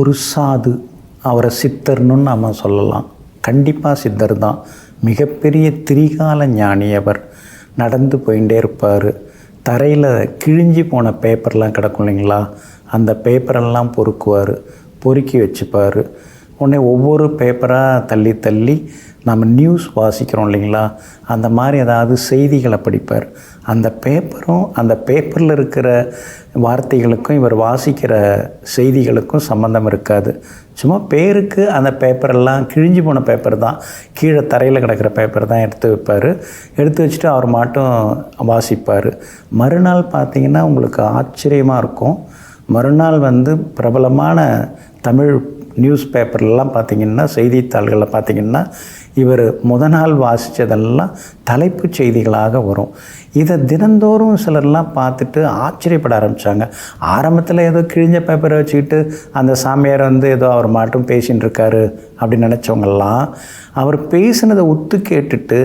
ஒரு சாது, அவரை சித்தர்னு நாம் சொல்லலாம். கண்டிப்பாக சித்தர் தான். மிகப்பெரிய திரிகால ஞானி அவர். நடந்து போயிட்டே இருப்பார். தரையில் கிழிஞ்சி போன பேப்பர்லாம் கிடக்கும் இல்லைங்களா, அந்த பேப்பரெல்லாம் பொறுக்குவார், பொறுக்கி வச்சுப்பார். உடனே ஒவ்வொரு பேப்பராக தள்ளி தள்ளி நம்ம நியூஸ் வாசிக்கிறோம் இல்லைங்களா, அந்த மாதிரி ஏதாவது செய்திகளை படிப்பார். அந்த பேப்பரும் அந்த பேப்பரில் இருக்கிற வார்த்தைகளுக்கும் இவர் வாசிக்கிற செய்திகளுக்கும் சம்மந்தம் இருக்காது. சும்மா பேருக்கு அந்த பேப்பரெல்லாம் கிழிஞ்சு போன பேப்பர் தான், கீழே தரையில் கிடக்கிற பேப்பர் தான் எடுத்து வைப்பார். எடுத்து வச்சுட்டு அவர் மாட்டும் வாசிப்பார். மறுநாள் பார்த்திங்கன்னா உங்களுக்கு ஆச்சரியமாக இருக்கும். மறுநாள் பிரபலமான தமிழ் நியூஸ் பேப்பர்லாம் பார்த்திங்கன்னா, செய்தித்தாள்களில் பார்த்திங்கன்னா, இவர் நாள் வாசித்ததெல்லாம் தலைப்புச் செய்திகளாக வரும். இதை தினந்தோறும் சிலர்லாம் பார்த்துட்டு ஆச்சரியப்பட ஆரம்பித்தாங்க. ஆரம்பத்தில் ஏதோ கிழிஞ்ச பேப்பரை வச்சுக்கிட்டு அந்த சாமியார் ஏதோ அவர் மாட்டும் பேசின்னு இருக்காரு அப்படின்னு நினச்சவங்கெல்லாம், அவர் பேசினதை ஒத்து கேட்டுட்டு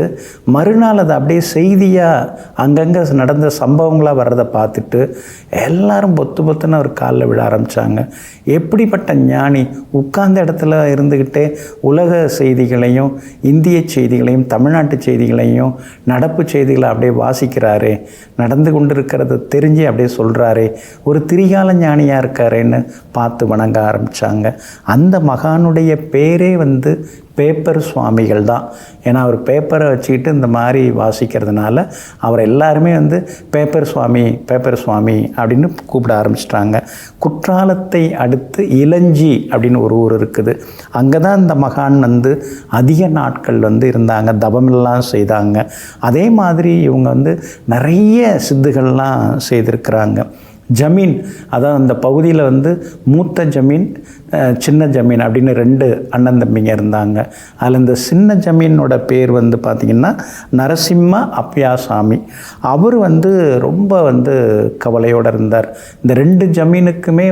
மறுநாள் அதை அப்படியே செய்தியாக அங்கங்கே நடந்த சம்பவங்களாக வர்றதை பார்த்துட்டு எல்லாரும் பொத்துன்னு அவர் காலில் விழ ஆரம்பித்தாங்க. எப்படிப்பட்ட ஞானி! உட்கார்ந்த இடத்துல இருந்துக்கிட்டே உலக செய்திகளையும் இந்திய செய்திகளையும் தமிழ்நாட்டு செய்திகளையும் நடப்பு செய்திகளை அப்படியே வாசிக்கிறாரே, நடந்து கொண்டு இருக்கிறத தெரிஞ்சு அப்படியே சொல்கிறாரே, ஒரு திரிகால ஞானியாக இருக்காரேன்னு பார்த்து வணங்க ஆரம்பித்தாங்க. அந்த மகானுடைய பேரே பேப்பர் சுவாமிகள் தான். ஏன்னா அவர் பேப்பரை வச்சுக்கிட்டு இந்த மாதிரி வாசிக்கிறதுனால அவர் எல்லாருமே பேப்பர் சுவாமி பேப்பர் சுவாமி அப்படின்னு கூப்பிட ஆரம்பிச்சிட்டாங்க. குற்றாலத்தை அடுத்து இளஞ்சி அப்படின்னு ஒரு ஊர் இருக்குது. அங்கே தான் இந்த மகான் அதிக நாட்கள் இருந்தாங்க, தவமெல்லாம் செய்தாங்க. அதே மாதிரி இவங்க நிறைய சித்துகள்லாம் செய்திருக்கிறாங்க. ஜமீன், அதாவது அந்த பகுதியில் மூத்த ஜமீன் சின்ன ஜமீன் அப்படின்னு 2 அண்ணன் தம்பிங்க இருந்தாங்க. அதில் இந்த சின்ன ஜமீனோட பேர் பார்த்திங்கன்னா நரசிம்ம அப்பியாசாமி. அவர் ரொம்ப கவலையோடு இருந்தார். இந்த 2 ஜமீனுக்குமே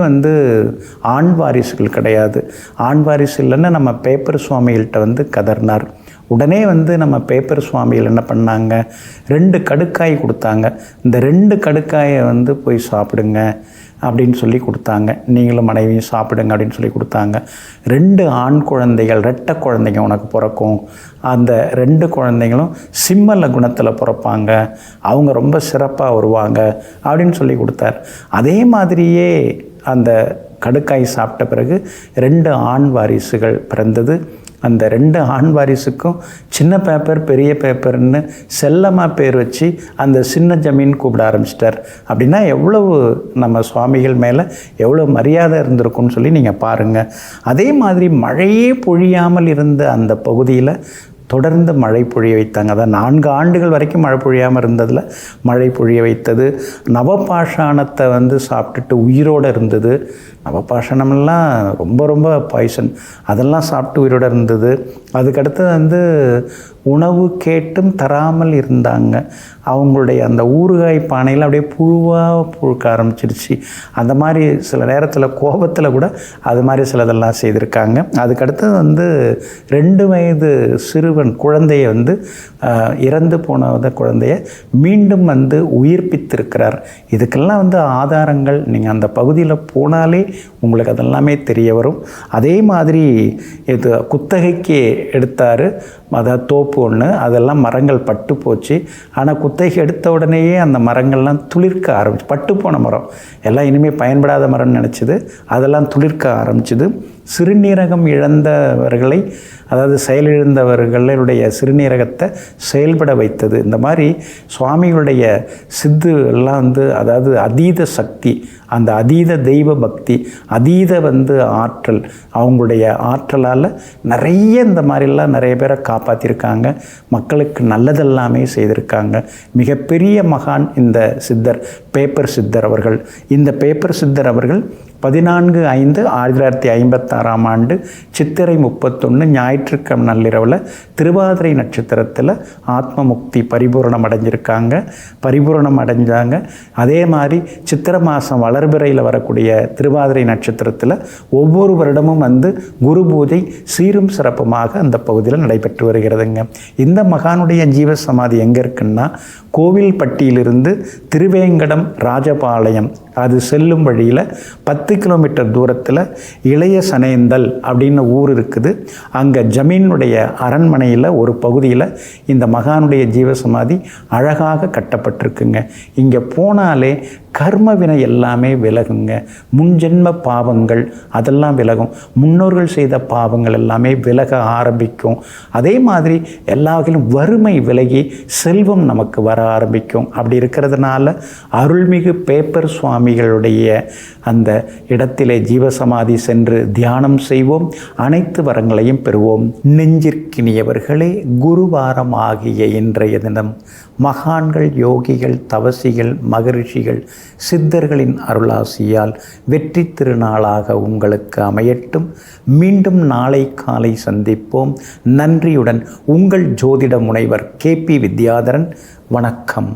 ஆண் வாரிசுகள் கிடையாது. ஆண் வாரிசு இல்லைன்னு நம்ம பேப்பர் சுவாமிகள்கிட்ட கதர்னார். உடனே நம்ம பேப்பர் சுவாமிகள் என்ன பண்ணாங்க, 2 கடுக்காய் கொடுத்தாங்க. இந்த 2 கடுக்காயை போய் சாப்பிடுங்க அப்படின்னு சொல்லி கொடுத்தாங்க. நீங்களும் மனைவியும் சாப்பிடுங்க அப்படின்னு சொல்லி கொடுத்தாங்க. 2 ஆண் குழந்தைகள், ரெட்டை குழந்தைங்க உனக்கு பிறக்கும். அந்த 2 குழந்தைங்களும் சிம்ம லகுனத்தில் பிறப்பாங்க, அவங்க ரொம்ப சிறப்பாக வருவாங்க அப்படின்னு சொல்லி கொடுத்தார். அதே மாதிரியே அந்த கடுக்காய் சாப்பிட்ட பிறகு 2 ஆண் வாரிசுகள் பிறந்தது. அந்த 2 ஆண் வாரிசுக்கும் சின்ன பேப்பர் பெரிய பேப்பர்னு செல்லமாக பேர் வச்சு அந்த சின்ன ஜமீன் கூப்பிட ஆரம்பிச்சிட்டார். அப்படின்னா எவ்வளவு நம்ம சுவாமிகள் மேலே எவ்வளோ மரியாதை இருந்திருக்குன்னு சொல்லி நீங்கள் பாருங்கள். அதே மாதிரி மழையே பொழியாமல் இருந்த அந்த பகுதியில் தொடர்ந்து மழை பொழிய வைத்தாங்க. அதான் 4 ஆண்டுகள் வரைக்கும் மழை பொழியாமல் இருந்ததில் மழை பொழிய வைத்தது. நவபாஷாணத்தை சாப்பிட்டுட்டு உயிரோடு இருந்தது. நவபாஷாணமெல்லாம் ரொம்ப ரொம்ப பாய்சன், அதெல்லாம் சாப்பிட்டு உயிரோடு இருந்தது. அதுக்கடுத்து உணவு கேட்டும் தராமல் இருந்தாங்க. அவங்களுடைய அந்த ஊறுகாய் பானையில் அப்படியே புழுவாக புழுக்க ஆரம்பிச்சிருச்சு. அந்த மாதிரி சில நேரத்தில் கோபத்தில் கூட அது மாதிரி சிலதெல்லாம் செய்திருக்காங்க. அதுக்கடுத்து 2 வயது சிறுவன் குழந்தைய இறந்து போன குழந்தைய மீண்டும் உயிர்ப்பித்திருக்கிறார். இதுக்கெல்லாம் ஆதாரங்கள் நீங்கள் அந்த பகுதியில் போனாலே உங்களுக்கு அதெல்லாமே தெரிய வரும். அதே மாதிரி இது குத்தகைக்கு எடுத்தார், அதாவது தோப்பு ஒன்று, அதெல்லாம் மரங்கள் பட்டு போச்சு. ஆனால் குத்தகை எடுத்த உடனேயே அந்த மரங்கள்லாம் துளிர்க்க ஆரம்பிச்சு, பட்டு போன மரம் எல்லாம் இனிமேல் பயன்படாத மரம்னு நினச்சிது, அதெல்லாம் துளிர்க்க ஆரம்பிச்சுது. சிறுநீரகம் இழந்தவர்களை, அதாவது செயலிழந்தவர்களுடைய சிறுநீரகத்தை செயல்பட வைத்தது. இந்த மாதிரி சுவாமிகளுடைய சித்து எல்லாம் அதாவது அதீத சக்தி, அந்த அதீத தெய்வ பக்தி, அதீத ஆற்றல், அவங்களுடைய ஆற்றலால் நிறைய இந்த மாதிரிலாம் நிறைய பேரை காப்பாற்றிருக்காங்க. மக்களுக்கு நல்லதெல்லாமே செய்திருக்காங்க. மிகப்பெரிய மகான் இந்த சித்தர், பேப்பர் சித்தர் அவர்கள். இந்த பேப்பர் சித்தர் அவர்கள் 14/5/1956 சித்திரை 31 ஞாயிற்றுக்கிழமை நள்ளிரவில் திருவாதிரை நட்சத்திரத்தில் ஆத்ம முக்தி பரிபூரணம் அடைஞ்சாங்க. அதே மாதிரி சித்திரை மாதம் வளர்பிறையில் வரக்கூடிய திருவாதிரை நட்சத்திரத்தில் ஒவ்வொரு வருடமும் குரு பூஜை சீரும் சிறப்புமாக அந்த பகுதியில் நடைபெற்று வருகிறதுங்க. இந்த மகானுடைய ஜீவ சமாதி எங்கே இருக்குன்னா, கோவில்பட்டியிலிருந்து திருவேங்கடம் ராஜபாளையம் அது செல்லும் வழியில் 10 10 கிலோமீட்டர் தூரத்தில் இளைய சனேந்தல் அப்படின்னு ஊர் இருக்குது. அங்கே ஜமீனுடைய அரண்மனையில் ஒரு பகுதியில் இந்த மகானுடைய ஜீவசமாதி அழகாக கட்டப்பட்டிருக்குங்க. இங்கே போனாலே கர்ம வினை எல்லாமே விலகுங்க. முன்ஜென்ம பாவங்கள் அதெல்லாம் விலகும். முன்னோர்கள் செய்த பாவங்கள் எல்லாமே விலக ஆரம்பிக்கும். அதே மாதிரி எல்லா வகையிலும் வறுமை விலகி செல்வம் நமக்கு வர ஆரம்பிக்கும். அப்படி இருக்கிறதுனால அருள்மிகு பேப்பர் சுவாமிகளுடைய அந்த இடத்திலே ஜீவசமாதி சென்று தியானம் செய்வோம். அனைத்து வரங்களையும் பெறுவோம். நெஞ்சிற்கினியவர்களே, குருவாரம் ஆகிய இன்றைய தினம் மகான்கள், யோகிகள், தவசிகள், மகரிஷிகள், சித்தர்களின் அருளாசியால் வெற்றி திருநாளாக உங்களுக்கு அமையட்டும். மீண்டும் நாளை காலை சந்திப்போம். நன்றியுடன் உங்கள் ஜோதிட முனைவர் KP வித்யாதரன். வணக்கம்.